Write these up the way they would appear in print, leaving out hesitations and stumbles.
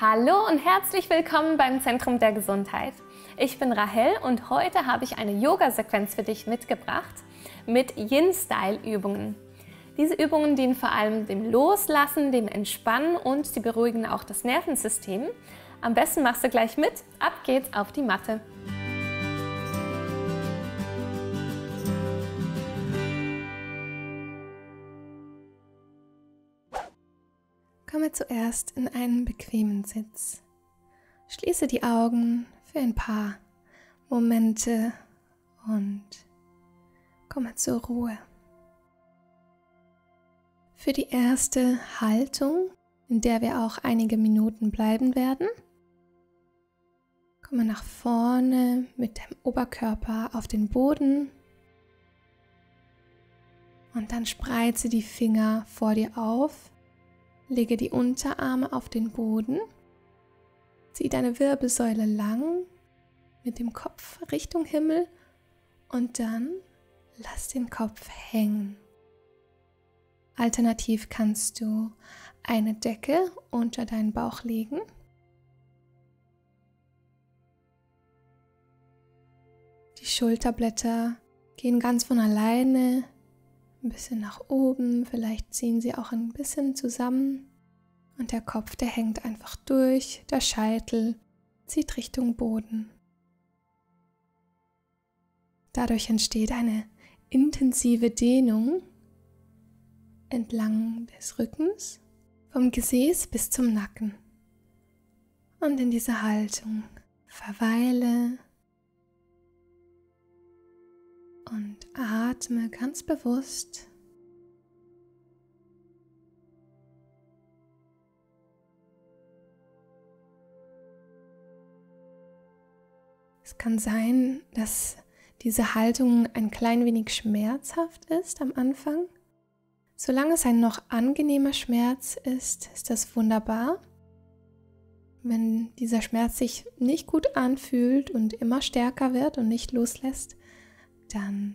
Hallo und herzlich willkommen beim Zentrum der Gesundheit. Ich bin Rahel und heute habe ich eine Yoga-Sequenz für dich mitgebracht mit Yin-Style-Übungen. Diese Übungen dienen vor allem dem Loslassen, dem Entspannen und sie beruhigen auch das Nervensystem. Am besten machst du gleich mit. Ab geht's auf die Matte. Komme zuerst in einen bequemen Sitz. Schließe die Augen für ein paar Momente und komme zur Ruhe. Für die erste Haltung, in der wir auch einige Minuten bleiben werden, komme nach vorne mit dem Oberkörper auf den Boden und dann spreize die Finger vor dir auf. Lege die Unterarme auf den Boden, zieh deine Wirbelsäule lang mit dem Kopf Richtung Himmel und dann lass den Kopf hängen. Alternativ kannst du eine Decke unter deinen Bauch legen. Die Schulterblätter gehen ganz von alleine ein bisschen nach oben, vielleicht ziehen sie auch ein bisschen zusammen und der Kopf, der hängt einfach durch, der Scheitel zieht Richtung Boden. Dadurch entsteht eine intensive Dehnung entlang des Rückens, vom Gesäß bis zum Nacken. Und in dieser Haltung verweile und atme ganz bewusst. Es kann sein, dass diese Haltung ein klein wenig schmerzhaft ist am Anfang. Solange es ein noch angenehmer Schmerz ist, ist das wunderbar. Wenn dieser Schmerz sich nicht gut anfühlt und immer stärker wird und nicht loslässt, dann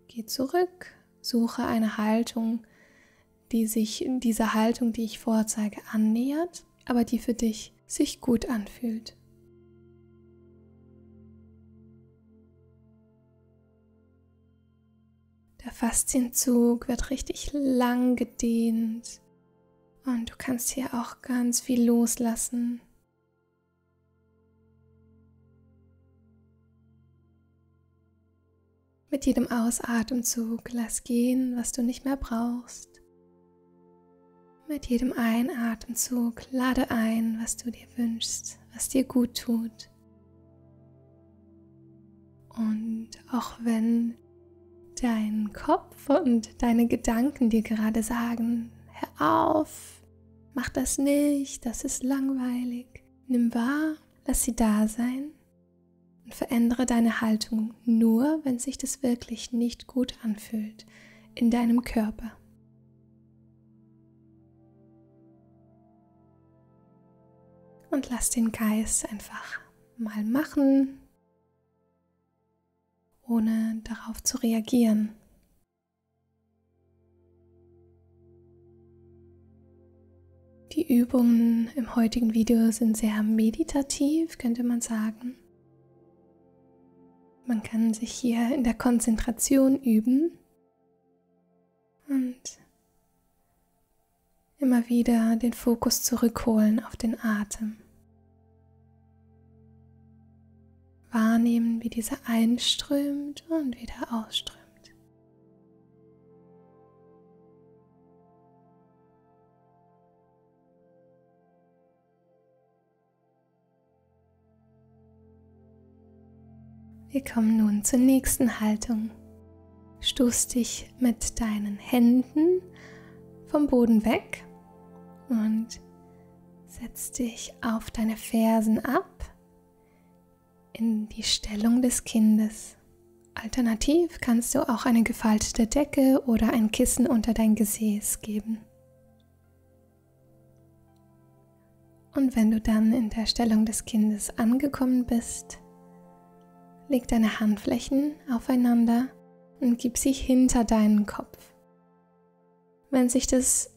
geh zurück, suche eine Haltung, die sich in dieser Haltung, die ich vorzeige, annähert, aber die für dich sich gut anfühlt. Der Faszienzug wird richtig lang gedehnt und du kannst hier auch ganz viel loslassen. Mit jedem Ausatemzug lass gehen, was du nicht mehr brauchst. Mit jedem Einatemzug lade ein, was du dir wünschst, was dir gut tut. Und auch wenn dein Kopf und deine Gedanken dir gerade sagen, hör auf, mach das nicht, das ist langweilig. Nimm wahr, lass sie da sein. Und verändere deine Haltung nur, wenn sich das wirklich nicht gut anfühlt in deinem Körper. Und lass den Geist einfach mal machen, ohne darauf zu reagieren. Die Übungen im heutigen Video sind sehr meditativ, könnte man sagen. Man kann sich hier in der Konzentration üben und immer wieder den Fokus zurückholen auf den Atem. Wahrnehmen, wie dieser einströmt und wieder ausströmt. Wir kommen nun zur nächsten Haltung. Stoß dich mit deinen Händen vom Boden weg und setz dich auf deine Fersen ab in die Stellung des Kindes. Alternativ kannst du auch eine gefaltete Decke oder ein Kissen unter dein Gesäß geben. Und wenn du dann in der Stellung des Kindes angekommen bist, leg deine Handflächen aufeinander und gib sie hinter deinen Kopf. Wenn sich das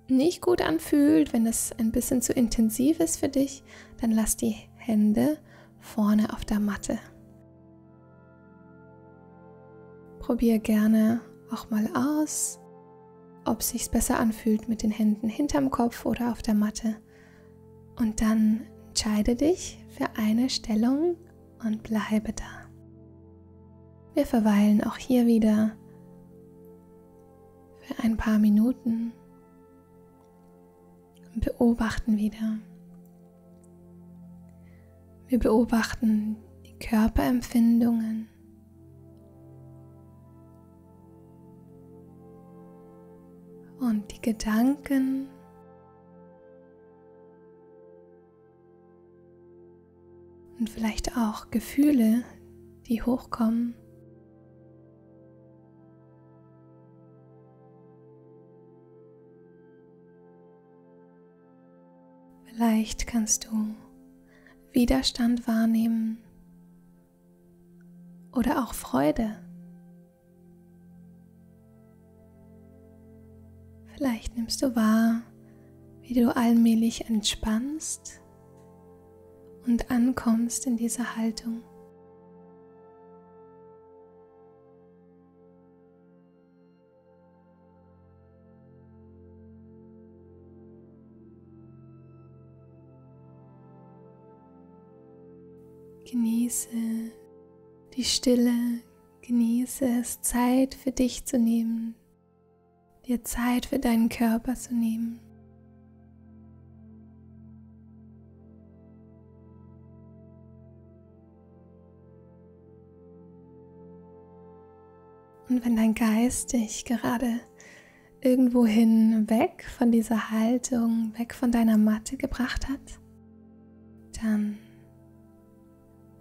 nicht gut anfühlt, wenn es ein bisschen zu intensiv ist für dich, dann lass die Hände vorne auf der Matte. Probier gerne auch mal aus, ob es sich besser anfühlt mit den Händen hinterm Kopf oder auf der Matte. Und dann entscheide dich für eine Stellung und bleibe da. Wir verweilen auch hier wieder für ein paar Minuten und beobachten wieder. Wir beobachten die Körperempfindungen. Und die Gedanken. Und vielleicht auch Gefühle, die hochkommen. Vielleicht kannst du Widerstand wahrnehmen oder auch Freude. Vielleicht nimmst du wahr, wie du allmählich entspannst und ankommst in dieser Haltung. Genieße die Stille, genieße es, Zeit für dich zu nehmen, dir Zeit für deinen Körper zu nehmen. Und wenn dein Geist dich gerade irgendwohin weg von dieser Haltung, weg von deiner Matte gebracht hat, dann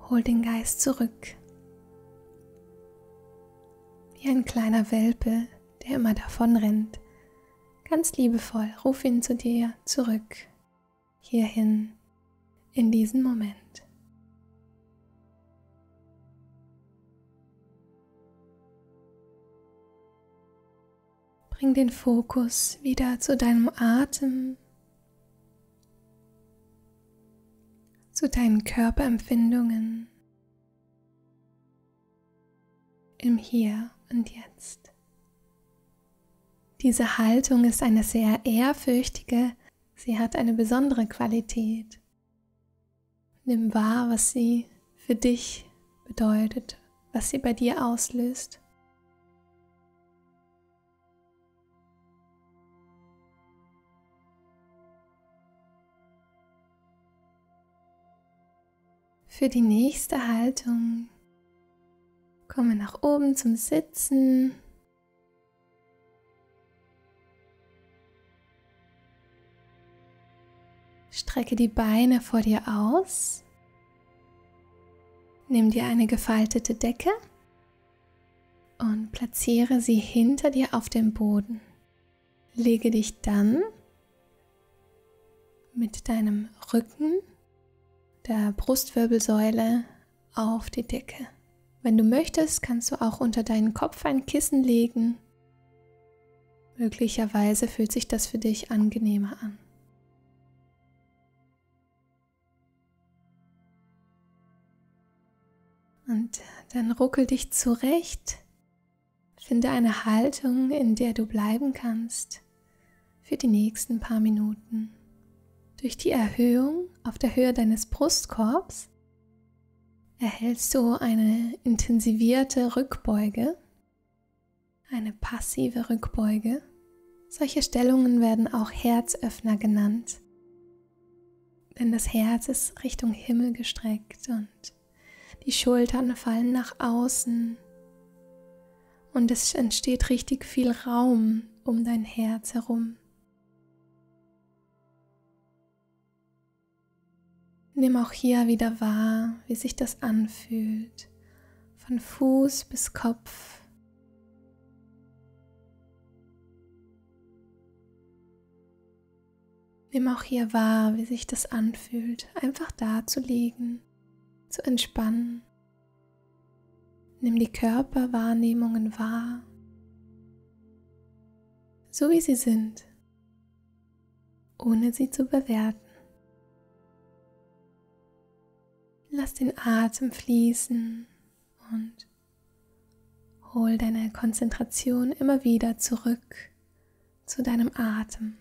hol den Geist zurück. Wie ein kleiner Welpe, der immer davonrennt. Ganz liebevoll, ruf ihn zu dir zurück, hierhin, in diesen Moment. Bring den Fokus wieder zu deinem Atem, zu deinen Körperempfindungen im Hier und Jetzt. Diese Haltung ist eine sehr ehrfürchtige, sie hat eine besondere Qualität. Nimm wahr, was sie für dich bedeutet, was sie bei dir auslöst. Für die nächste Haltung komme nach oben zum Sitzen. Strecke die Beine vor dir aus. Nimm dir eine gefaltete Decke und platziere sie hinter dir auf dem Boden. Lege dich dann mit deinem Rücken, der Brustwirbelsäule auf die Decke. Wenn du möchtest, kannst du auch unter deinen Kopf ein Kissen legen. Möglicherweise fühlt sich das für dich angenehmer an. Und dann ruckel dich zurecht. Finde eine Haltung, in der du bleiben kannst für die nächsten paar Minuten. Durch die Erhöhung auf der Höhe deines Brustkorbs erhältst du eine intensivierte Rückbeuge, eine passive Rückbeuge. Solche Stellungen werden auch Herzöffner genannt, denn das Herz ist Richtung Himmel gestreckt und die Schultern fallen nach außen und es entsteht richtig viel Raum um dein Herz herum. Nimm auch hier wieder wahr, wie sich das anfühlt, von Fuß bis Kopf. Nimm auch hier wahr, wie sich das anfühlt, einfach da zu liegen, zu entspannen. Nimm die Körperwahrnehmungen wahr, so wie sie sind. ohne sie zu bewerten. Lass den Atem fließen und hol deine Konzentration immer wieder zurück zu deinem Atem.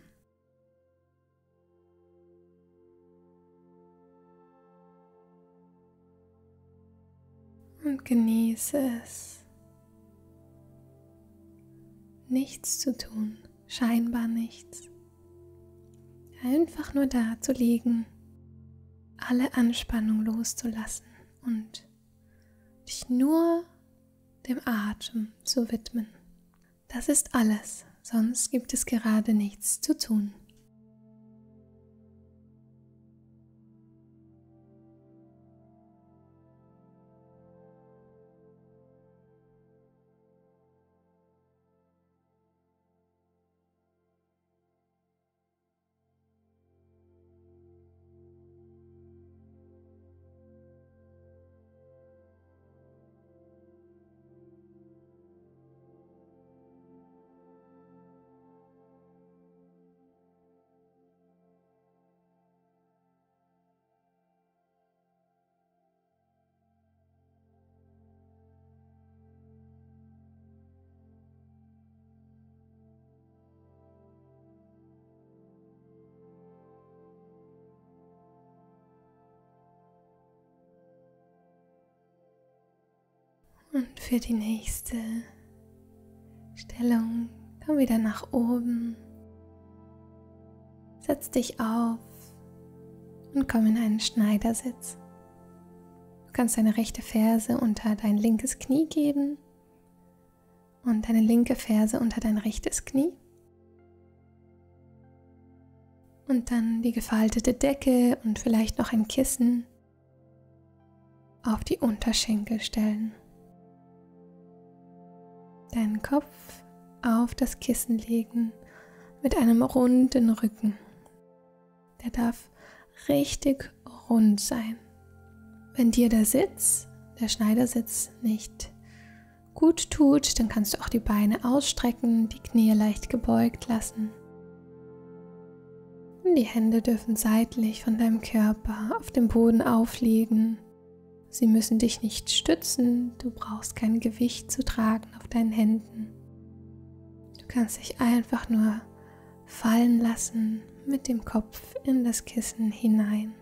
Und genieße es, nichts zu tun, scheinbar nichts. Einfach nur da zu liegen, alle Anspannung loszulassen und dich nur dem Atem zu widmen. Das ist alles, sonst gibt es gerade nichts zu tun. Und für die nächste Stellung komm wieder nach oben, setz dich auf und komm in einen Schneidersitz. Du kannst deine rechte Ferse unter dein linkes Knie geben und deine linke Ferse unter dein rechtes Knie. Und dann die gefaltete Decke und vielleicht noch ein Kissen auf die Unterschenkel stellen. Deinen Kopf auf das Kissen legen mit einem runden Rücken. Der darf richtig rund sein. Wenn dir der Schneidersitz nicht gut tut, dann kannst du auch die Beine ausstrecken, die Knie leicht gebeugt lassen. Und die Hände dürfen seitlich von deinem Körper auf dem Boden aufliegen. Sie müssen dich nicht stützen, du brauchst kein Gewicht zu tragen auf deinen Händen. Du kannst dich einfach nur fallen lassen mit dem Kopf in das Kissen hinein.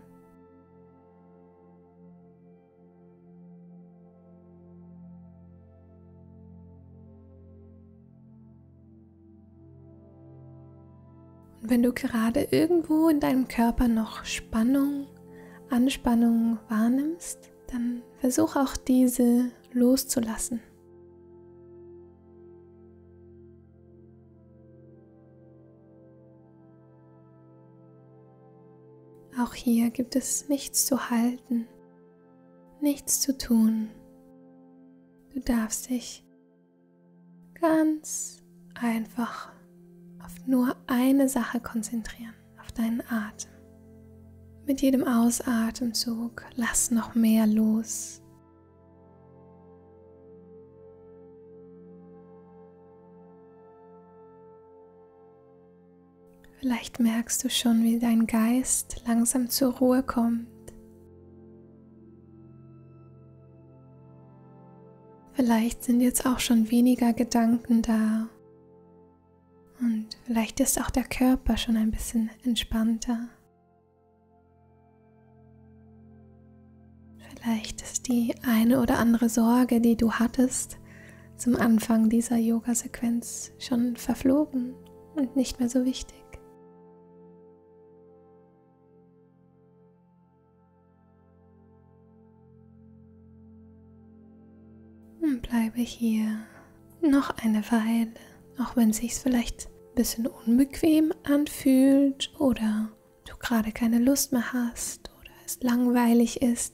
Und wenn du gerade irgendwo in deinem Körper noch Anspannung wahrnimmst, dann versuch auch diese loszulassen. Auch hier gibt es nichts zu halten, nichts zu tun. Du darfst dich ganz einfach auf nur eine Sache konzentrieren, auf deinen Atem. Mit jedem Ausatemzug lass noch mehr los. Vielleicht merkst du schon, wie dein Geist langsam zur Ruhe kommt. Vielleicht sind jetzt auch schon weniger Gedanken da. Und vielleicht ist auch der Körper schon ein bisschen entspannter. Vielleicht ist die eine oder andere Sorge, die du hattest, zum Anfang dieser Yoga-Sequenz schon verflogen und nicht mehr so wichtig. Und bleibe hier noch eine Weile, auch wenn es sich vielleicht ein bisschen unbequem anfühlt oder du gerade keine Lust mehr hast oder es langweilig ist.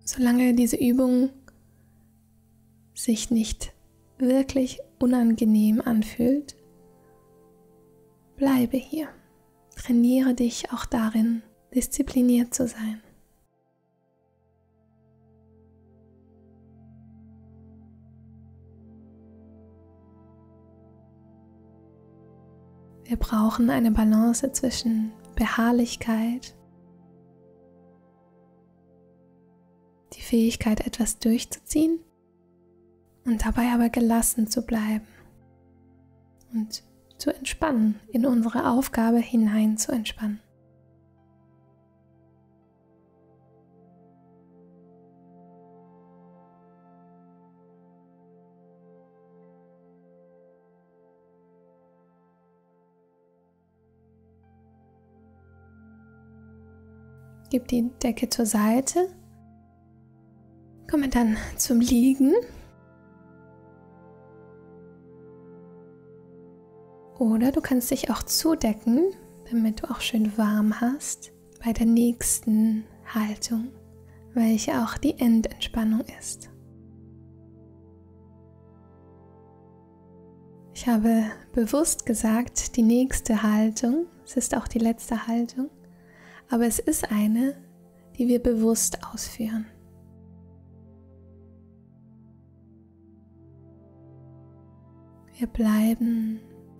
Solange diese Übung sich nicht wirklich unangenehm anfühlt, bleibe hier. Trainiere dich auch darin, diszipliniert zu sein. Wir brauchen eine Balance zwischen Beharrlichkeit, die Fähigkeit, etwas durchzuziehen und dabei aber gelassen zu bleiben und zu entspannen, in unsere Aufgabe hinein zu entspannen. Gib die Decke zur Seite, komme dann zum Liegen oder du kannst dich auch zudecken, damit du auch schön warm hast bei der nächsten Haltung, welche auch die Endentspannung ist. Ich habe bewusst gesagt, die nächste Haltung, es ist auch die letzte Haltung, aber es ist eine, die wir bewusst ausführen. Wir bleiben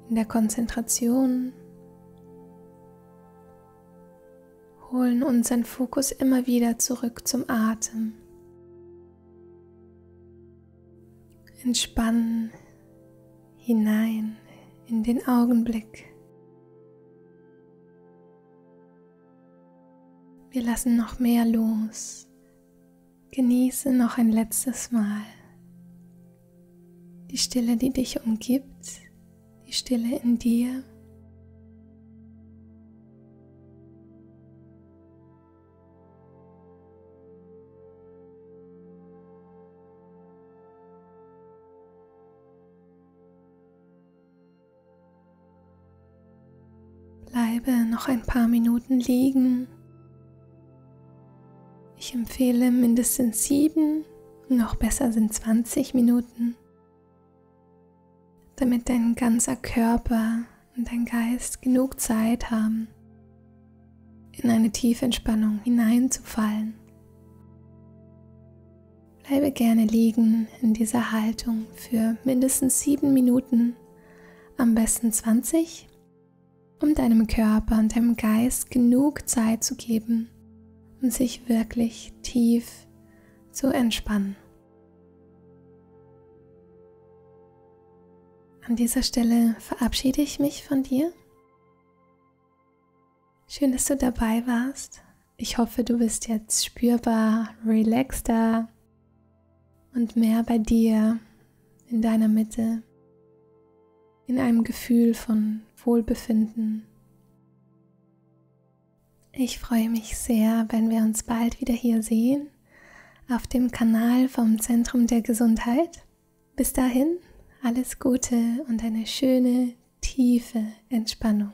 in der Konzentration, holen unseren Fokus immer wieder zurück zum Atem, entspannen hinein in den Augenblick. Wir lassen noch mehr los. Genieße noch ein letztes Mal die Stille, die dich umgibt, die Stille in dir. Bleibe noch ein paar Minuten liegen. Ich empfehle mindestens 7, noch besser sind 20 Minuten, damit dein ganzer Körper und dein Geist genug Zeit haben, in eine Tiefentspannung hineinzufallen. Bleibe gerne liegen in dieser Haltung für mindestens 7 Minuten, am besten 20, um deinem Körper und deinem Geist genug Zeit zu geben, um sich wirklich tief zu entspannen. An dieser Stelle verabschiede ich mich von dir. Schön, dass du dabei warst. Ich hoffe, du bist jetzt spürbar relaxter und mehr bei dir, in deiner Mitte, in einem Gefühl von Wohlbefinden. Ich freue mich sehr, wenn wir uns bald wieder hier sehen, auf dem Kanal vom Zentrum der Gesundheit. Bis dahin, alles Gute und eine schöne, tiefe Entspannung.